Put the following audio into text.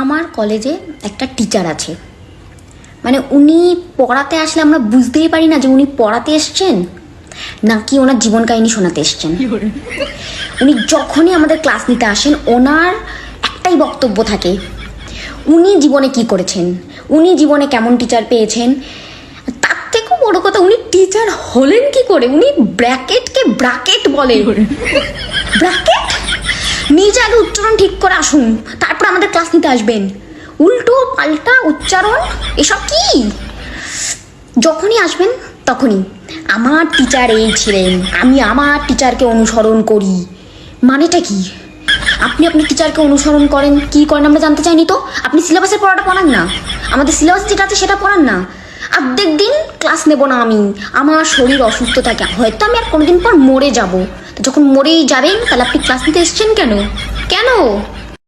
আমার কলেজে একটা টিচার আছে, মানে উনি পড়াতে আসলে আমরা বুঝতেই পারি না যে উনি পড়াতে এসছেন নাকি ওনার জীবন কাহিনী শোনাতে এসছেন। উনি যখনই আমাদের ক্লাস নিতে আসেন ওনার একটাই বক্তব্য থাকে, উনি জীবনে কি করেছেন, উনি জীবনে কেমন টিচার পেয়েছেন। তার থেকেও বড় কথা, উনি টিচার হলেন কি করে। উনি ব্র্যাকেটকে ব্রাকেট বলে। ব্র্যাকেট নিজে আগে উচ্চারণ ঠিক করে আসুন, তারপর আমাদের ক্লাস নিতে আসবেন। উল্টো পাল্টা উচ্চারণ এসব কি? যখনই আসবেন তখনই আমার টিচার এই ছিলেন, আমি আমার টিচারকে অনুসরণ করি। মানেটা কি? আপনি আপনার টিচারকে অনুসরণ করেন, কি করেন আমরা জানতে চাইনি তো। আপনি সিলেবাসের পড়াটা পড়ান না, আমাদের সিলেবাস যেটা আছে সেটা পড়ান না। অর্ধেক দিন ক্লাস নেব না আমি, আমার শরীর অসুস্থ থাকে, হয়তো আমি আর কোনোদিন পর মরে যাব। তো যখন মরেই যাবেন তাহলে আপনি ক্লাস নিতে এসছেন কেন?